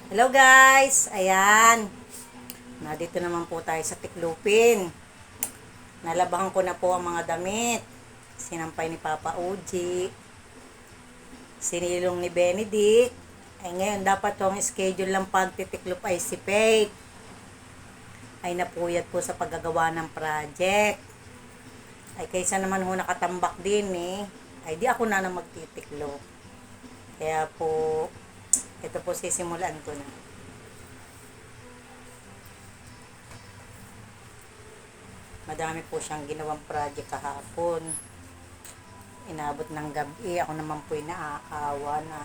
Hello guys! Ayan. Nandito naman po tayo sa Tiklupin. Nalabahan ko na po ang mga damit. Sinampay ni Papa Uji. Sinilong ni Benedict. Ay ngayon dapat tong schedule lang pagtitiklup ay si Faith. Ay napuyat po sa paggagawa ng project. Ay kaysa naman ho nakatambak din ay di ako na magtitiklop. Kaya po, ito po sisimulan ko na. Madami po siyang ginawang project kahapon. Inabot ng gabi. Ako naman po naaawa na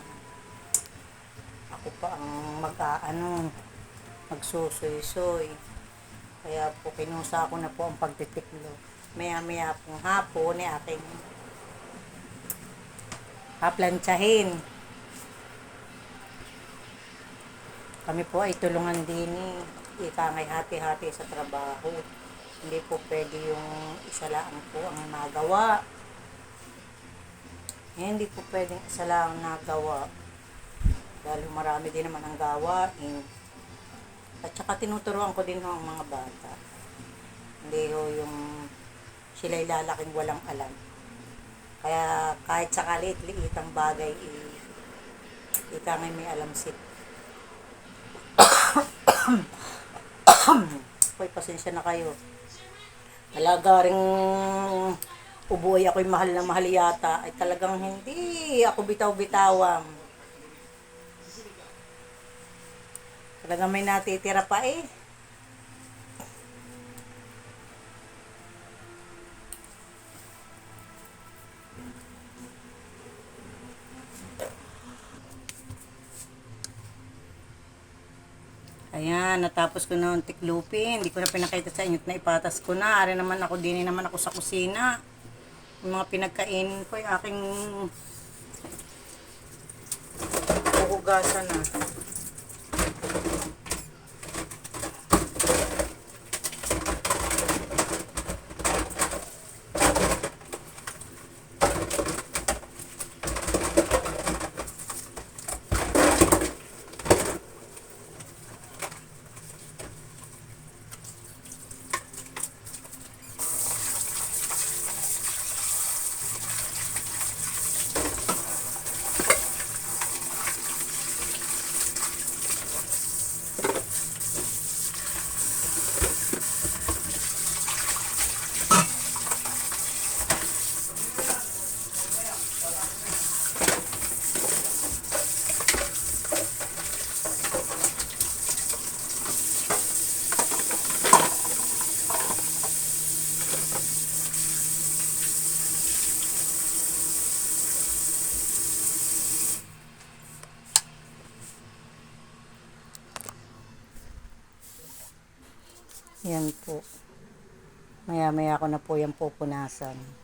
ako pa ang magsusoy-soy. Kaya po kinusa ko na po ang pagtitiklo. Maya-maya pong hapon aking haplantsahin. Kami po ay tulungan din ika ngay hati-hati sa trabaho. Hindi po pwede yung isa lang po ang nagawa. Hindi po pwedeng isa lang nagawa. Dahil marami din naman ang gawain. At saka tinuturuan ko din ang mga bata. Hindi ho yung sila'y lalaking walang alam. Kaya kahit sa kaliit-liitang bagay, ika ngay may alam si Hoy, pasensya na kayo. Talaga ring ubuhay ako'y mahal na mahal yata. Ay talagang hindi ako bitaw-bitawang. Talagang may natitira pa Ayan, natapos ko na ang tiklupin. Hindi ko na pinakita sa inyo na ipatas ko na. Ari naman ako, din naman ako sa kusina. Yung mga pinagkain ko, yung aking huhugasan na. Yan po. Maya-maya ko na po yung pupunasan.